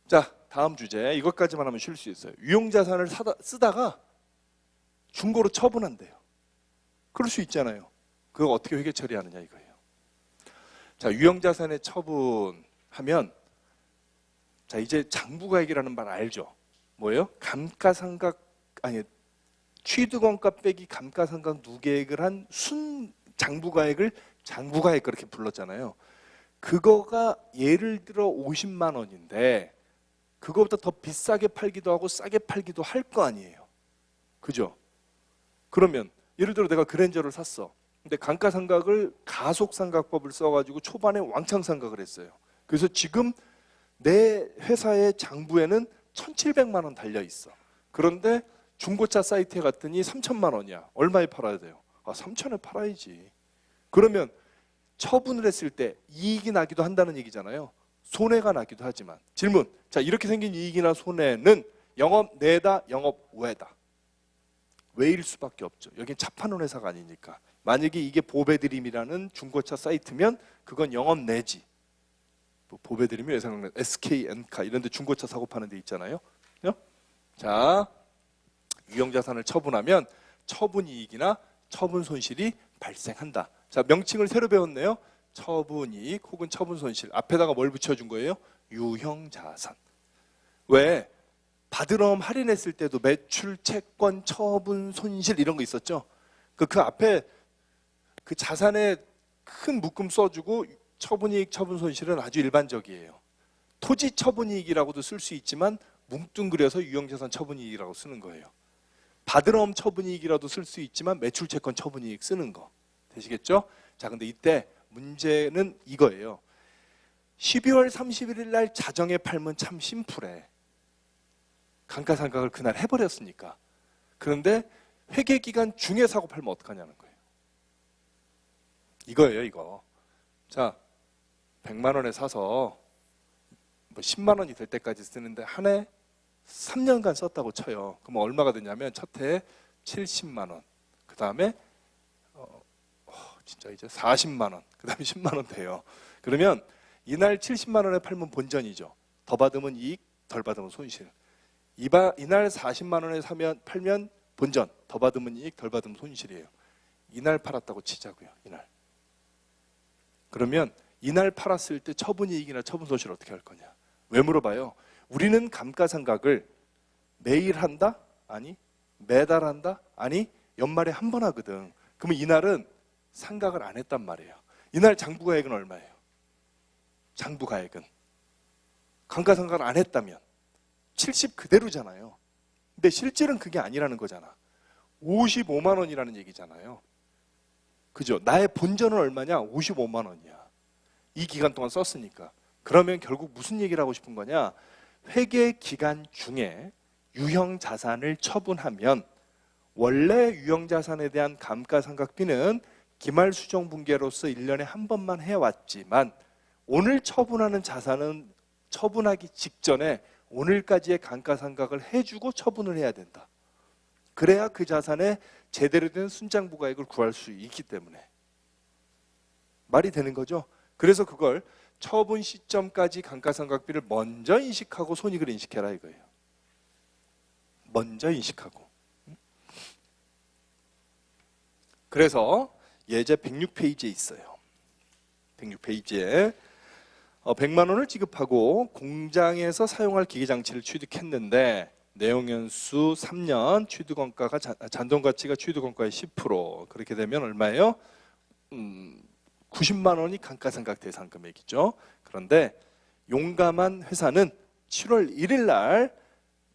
자, 다음 주제. 이것까지만 하면 쉴 수 있어요. 유용자산을 쓰다가 중고로 처분한대요. 그럴 수 있잖아요. 그거 어떻게 회계 처리하느냐 이거예요. 자, 유용자산의 처분하면, 자, 이제 장부가액이라는 말 알죠? 뭐예요? 감가상각, 아니, 취득원가 빼기 감가상각 누계액을 한 순 장부가액을 장부가액 그렇게 불렀잖아요. 그거가 예를 들어 50만 원인데 그거보다 더 비싸게 팔기도 하고 싸게 팔기도 할 거 아니에요. 그죠? 그러면 예를 들어 내가 그랜저를 샀어. 근데 감가상각을 가속상각법을 써가지고 초반에 왕창 상각을 했어요. 그래서 지금 내 회사의 장부에는 1,700만 원 달려 있어. 그런데 중고차 사이트에 갔더니 3,000만 원이야. 얼마에 팔아야 돼요? 3,000에 팔아야지. 그러면 처분을 했을 때 이익이 나기도 한다는 얘기잖아요. 손해가 나기도 하지만. 질문. 자, 이렇게 생긴 이익이나 손해는 영업 내다, 영업 외다. 외일 수밖에 없죠. 여긴 차파는 회사가 아니니까. 만약에 이게 보배드림이라는 중고차 사이트면 그건 영업 내지. 보배드림이 왜 생각나요? SK 엔카 이런 데 중고차 사고 파는 데 있잖아요. 자, 유용자산을 처분하면 처분이익이나 처분손실이 발생한다. 자, 명칭을 새로 배웠네요. 처분이익 혹은 처분손실. 앞에다가 뭘 붙여준 거예요? 유형자산. 왜? 받으럼 할인했을 때도 매출, 채권, 처분, 손실 이런 거 있었죠? 그 앞에 그 자산에 큰 묶음 써주고 처분이익, 처분손실은 아주 일반적이에요. 토지 처분이익이라고도 쓸 수 있지만 뭉뚱그려서 유형자산 처분이익이라고 쓰는 거예요. 받으럼 처분이익이라도 쓸 수 있지만 매출, 채권, 처분이익 쓰는 거. 되시겠죠? 자, 근데 이때 문제는 이거예요. 12월 31일 날 자정에 팔면 참 심플해. 감가상각을 그날 해버렸으니까. 그런데 회계기간 중에 사고 팔면 어떡하냐는 거예요. 이거예요, 이거. 자, 100만 원에 사서 뭐 10만 원이 될 때까지 쓰는데 한 해 3년간 썼다고 쳐요. 그럼 얼마가 되냐면 첫 해에 70만 원, 그 다음에 진짜 이제 40만 원, 그 다음에 10만 원 돼요. 그러면 이날 70만 원에 팔면 본전이죠. 더 받으면 이익, 덜 받으면 손실. 이날 40만 원에 팔면 본전, 더 받으면 이익, 덜 받으면 손실이에요. 이날 팔았다고 치자고요. 이날. 그러면 이날 팔았을 때 처분이익이나 처분손실 어떻게 할 거냐? 왜 물어봐요? 우리는 감가상각을 매일 한다? 아니. 매달 한다? 아니. 연말에 한 번 하거든. 그러면 이날은 상각을 안 했단 말이에요. 이날 장부가액은 얼마예요? 장부가액은 감가상각을 안 했다면 70 그대로잖아요. 근데 실제는 그게 아니라는 거잖아. 55만 원이라는 얘기잖아요. 그죠? 나의 본전은 얼마냐? 55만 원이야. 이 기간 동안 썼으니까. 그러면 결국 무슨 얘기를 하고 싶은 거냐? 회계 기간 중에 유형자산을 처분하면 원래 유형자산에 대한 감가상각비는 기말수정분계로서 1년에 한 번만 해왔지만 오늘 처분하는 자산은 처분하기 직전에 오늘까지의 감가상각을 해주고 처분을 해야 된다. 그래야 그 자산에 제대로 된 순장부가액을 구할 수 있기 때문에. 말이 되는 거죠? 그래서 그걸 처분 시점까지 감가상각비를 먼저 인식하고 손익을 인식해라 이거예요. 먼저 인식하고. 그래서 예제 106페이지에 있어요. 106페이지에 100만 원을 지급하고 공장에서 사용할 기계장치를 취득했는데 내용연수 3년 취득원가가 잔존가치가 취득원가의 10% 그렇게 되면 얼마예요? 90만 원이 감가상각 대상 금액이죠. 그런데 용감한 회사는 7월 1일 날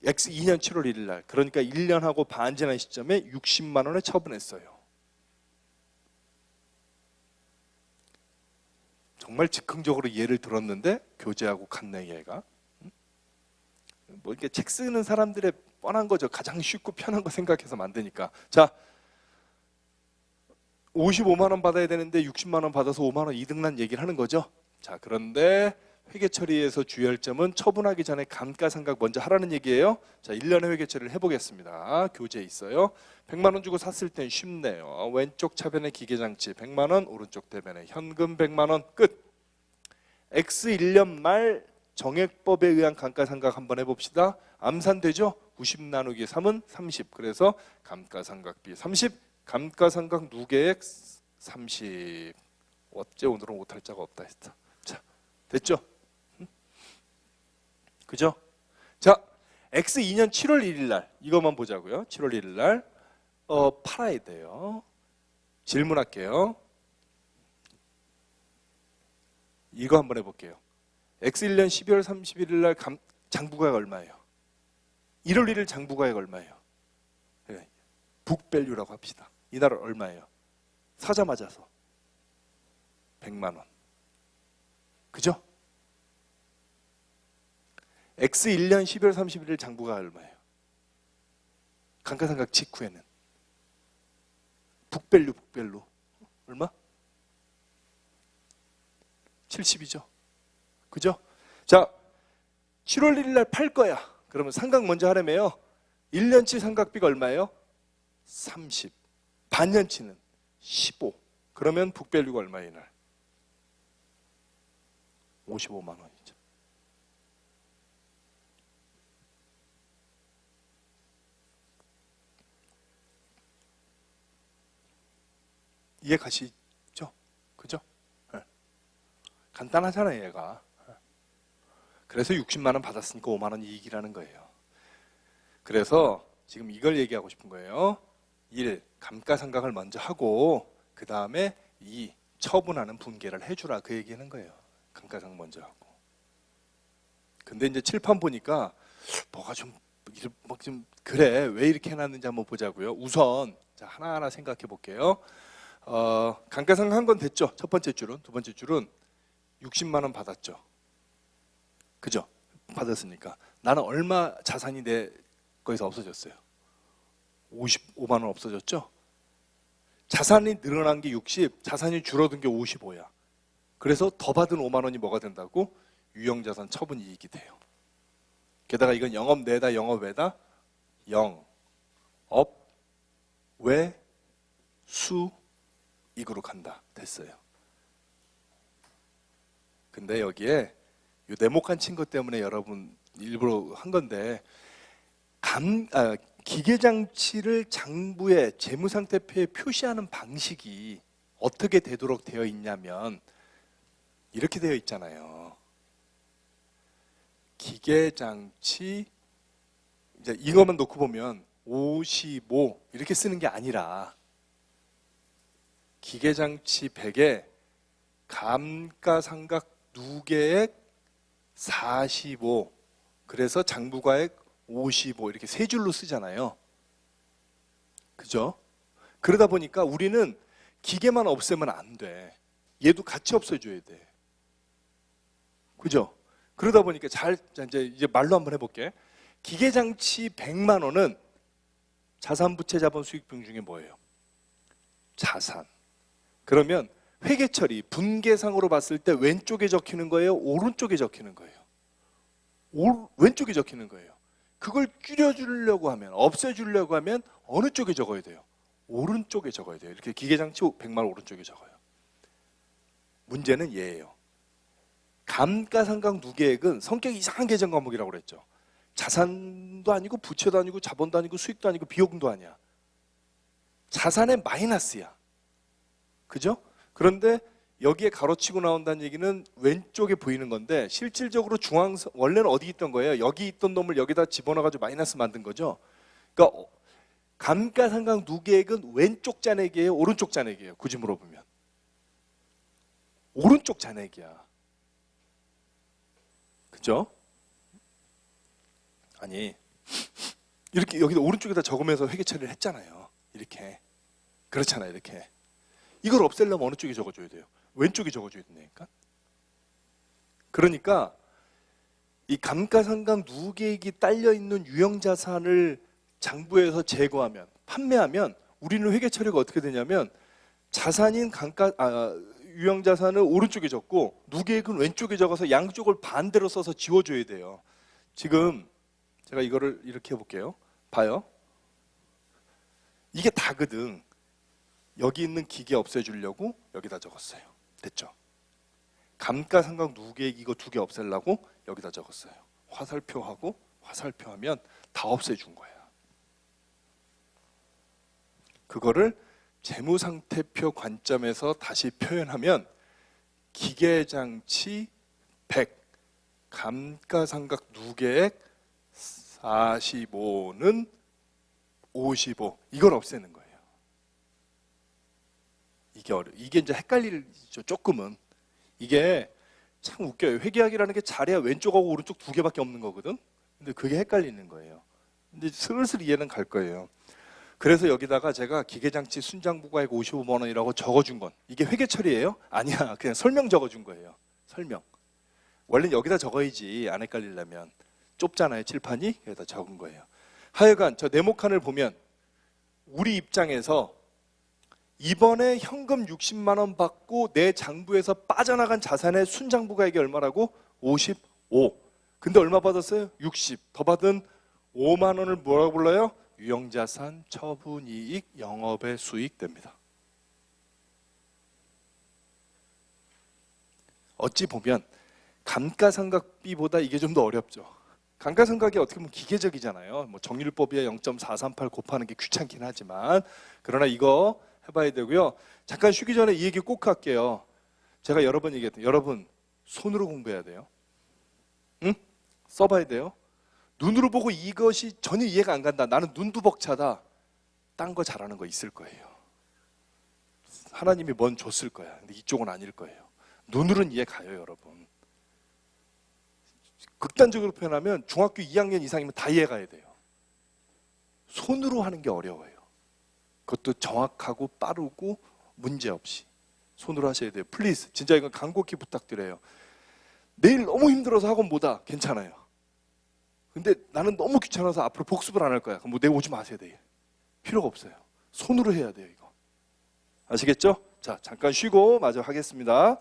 X2년 7월 1일 날 그러니까 1년하고 반 지난 시점에 60만 원에 처분했어요. 정말 즉흥적으로 예를 들었는데 교재하고 같네 얘가. 뭐 이렇게 책 쓰는 사람들의 뻔한 거죠. 가장 쉽고 편한 거 생각해서 만드니까. 자, 55만 원 받아야 되는데 60만 원 받아서 5만 원 이득 난 얘기를 하는 거죠. 자, 그런데 회계 처리에서 주의할 점은 처분하기 전에 감가상각 먼저 하라는 얘기예요. 자, 1년에 회계 처리를 해보겠습니다. 교재 있어요. 100만 원 주고 샀을 땐 쉽네요. 왼쪽 차변에 기계장치 100만 원, 오른쪽 대변에 현금 100만 원, 끝. X 1년 말 정액법에 의한 감가상각 한번 해봅시다. 암산되죠? 90 나누기 3은 30. 그래서 감가상각비 30, 감가상각 누계액 30. 어째 오늘은 못할 자가 없다 했다. 자, 됐죠? 그죠? 자, X 2년 7월 1일 날 이것만 보자고요. 7월 1일 날 팔아야 돼요. 질문할게요. 이거 한번 해볼게요. X 1년 12월 31일 날 장부가액 얼마예요? 1월 1일 장부가액 얼마예요? 북밸류라고 합시다. 이날 얼마예요? 사자마자서 100만 원. 그죠? X 1년 12월 31일 장부가 얼마예요? 감가상각 직후에는 북밸류 얼마? 70이죠. 그죠? 자, 7월 1일 날 팔 거야. 그러면 상각 먼저 하려면요. 1년치 상각비가 얼마예요? 30. 반년치는 15. 그러면 북밸류가 얼마예요, 이날? 55만 원이죠. 이해 가시죠? 그죠? 네. 간단하잖아요, 얘가. 그래서 60만 원 받았으니까 5만 원 이익이라는 거예요. 그래서 지금 이걸 얘기하고 싶은 거예요. 1. 감가상각을 먼저 하고 그 다음에 2. 처분하는 분계를 해주라, 그 얘기하는 거예요. 감가상각 먼저 하고. 근데 이제 칠판 보니까 뭐가 좀 그래, 왜 이렇게 해놨는지 한번 보자고요. 우선 자, 하나하나 생각해 볼게요. 감가상각 한 건 됐죠. 첫 번째 줄은. 두 번째 줄은 60만 원 받았죠. 그죠? 받았으니까 나는 얼마 자산이 내 거기서 없어졌어요? 55만 원 없어졌죠? 자산이 늘어난 게 60, 자산이 줄어든 게 55야. 그래서 더 받은 5만 원이 뭐가 된다고? 유형자산 처분 이익이 돼요. 게다가 이건 영업 내다 영업 외다? 영, 업, 외, 수, 익으로 간다. 됐어요. 근데 여기에 이 네모칸 친 것 때문에 여러분 일부러 한 건데 기계장치를 장부에 재무상태표에 표시하는 방식이 어떻게 되도록 되어 있냐면 이렇게 되어 있잖아요. 기계장치 이제 이것만 놓고 보면 55 이렇게 쓰는 게 아니라 기계장치 100에 감가상각 누계액 45 그래서 장부가액 55 이렇게 세 줄로 쓰잖아요. 그죠? 그러다 보니까 우리는 기계만 없애면 안 돼. 얘도 같이 없애줘야 돼. 그죠? 그러다 보니까 이제 말로 한번 해볼게. 기계장치 100만 원은 자산부채 자본 수익비용 중에 뭐예요? 자산. 그러면 회계처리 분계상으로 봤을 때 왼쪽에 적히는 거예요? 오른쪽에 적히는 거예요? 왼쪽에 적히는 거예요. 그걸 줄여주려고 하면, 없애주려고 하면 어느 쪽에 적어야 돼요? 오른쪽에 적어야 돼요. 이렇게 기계장치 100만 원 오른쪽에 적어요. 문제는 얘예요. 감가상각 누계액은 성격이 이상한 계정 과목이라고 그랬죠. 자산도 아니고 부채도 아니고 자본도 아니고 수익도 아니고 비용도 아니야. 자산의 마이너스야. 그죠? 그런데 여기에 가로치고 나온다는 얘기는 왼쪽에 보이는 건데 실질적으로 원래는 어디 있던 거예요? 여기 있던 놈을 여기다 집어넣어가지고 마이너스 만든 거죠. 그러니까 감가상각 누계액은 왼쪽 잔액이에요? 오른쪽 잔액이에요? 굳이 물어보면 오른쪽 잔액이야. 그죠? 아니 이렇게 여기다 오른쪽에다 적으면서 회계 처리를 했잖아요. 이렇게 그렇잖아요. 이렇게 이걸 없애려면 어느 쪽에 적어줘야 돼요? 왼쪽에 적어줘야 된다니까. 그러니까 이 감가상각 누계액이 딸려 있는 유형자산을 장부에서 제거하면 판매하면 우리는 회계 처리가 어떻게 되냐면 자산인 유형자산을 오른쪽에 적고 누계획은 왼쪽에 적어서 양쪽을 반대로 써서 지워줘야 돼요. 지금 제가 이거를 이렇게 해볼게요. 봐요. 이게 다거든. 여기 있는 기계 없애주려고 여기다 적었어요. 됐죠? 감가상각 누계획 이거 두 개 없애려고 여기다 적었어요. 화살표하고 화살표하면 다 없애준 거예요. 그거를 재무상태표 관점에서 다시 표현하면 기계장치 100, 감가상각 누계획 45는 55 이걸 없애는 거예요. 이게 이제 헷갈리죠. 조금은. 이게 참 웃겨요. 회계학이라는 게 자리야 왼쪽하고 오른쪽 두 개밖에 없는 거거든. 근데 그게 헷갈리는 거예요. 근데 슬슬 이해는 갈 거예요. 그래서 여기다가 제가 기계장치 순장부가액 55만 원이라고 적어준 건 이게 회계 처리예요? 아니야. 그냥 설명 적어준 거예요. 설명. 원래는 여기다 적어야지 안 헷갈리려면. 좁잖아요. 칠판이. 여기다 적은 거예요. 하여간 저 네모칸을 보면 우리 입장에서 이번에 현금 60만 원 받고 내 장부에서 빠져나간 자산의 순장부가액이 얼마라고? 55. 근데 얼마 받았어요? 60. 더 받은 5만 원을 뭐라고 불러요? 유형자산, 처분이익, 영업의 수익 됩니다. 어찌 보면 감가상각비보다 이게 좀 더 어렵죠. 감가상각이 어떻게 보면 기계적이잖아요. 뭐 정률법이야 0.438 곱하는 게 귀찮긴 하지만 그러나 이거 해봐야 되고요. 잠깐 쉬기 전에 이 얘기 꼭 할게요. 제가 여러 번 얘기했던 여러분 손으로 공부해야 돼요. 응? 써봐야 돼요. 눈으로 보고 이것이 전혀 이해가 안 간다. 나는 눈도 벅차다. 딴 거 잘하는 거 있을 거예요. 하나님이 뭔 줬을 거야. 근데 이쪽은 아닐 거예요. 눈으로는 이해 가요, 여러분. 극단적으로 표현하면 중학교 2학년 이상이면 다 이해 가야 돼요. 손으로 하는 게 어려워요. 그것도 정확하고 빠르고 문제없이 손으로 하셔야 돼요. 플리즈. 진짜 이건 간곡히 부탁드려요. 내일 너무 힘들어서 학원 못 와. 괜찮아요. 근데 나는 너무 귀찮아서 앞으로 복습을 안 할 거야. 그럼 뭐 내일 오지 마세요. 내일. 필요가 없어요. 손으로 해야 돼요. 이거. 아시겠죠? 자, 잠깐 쉬고 마저 하겠습니다.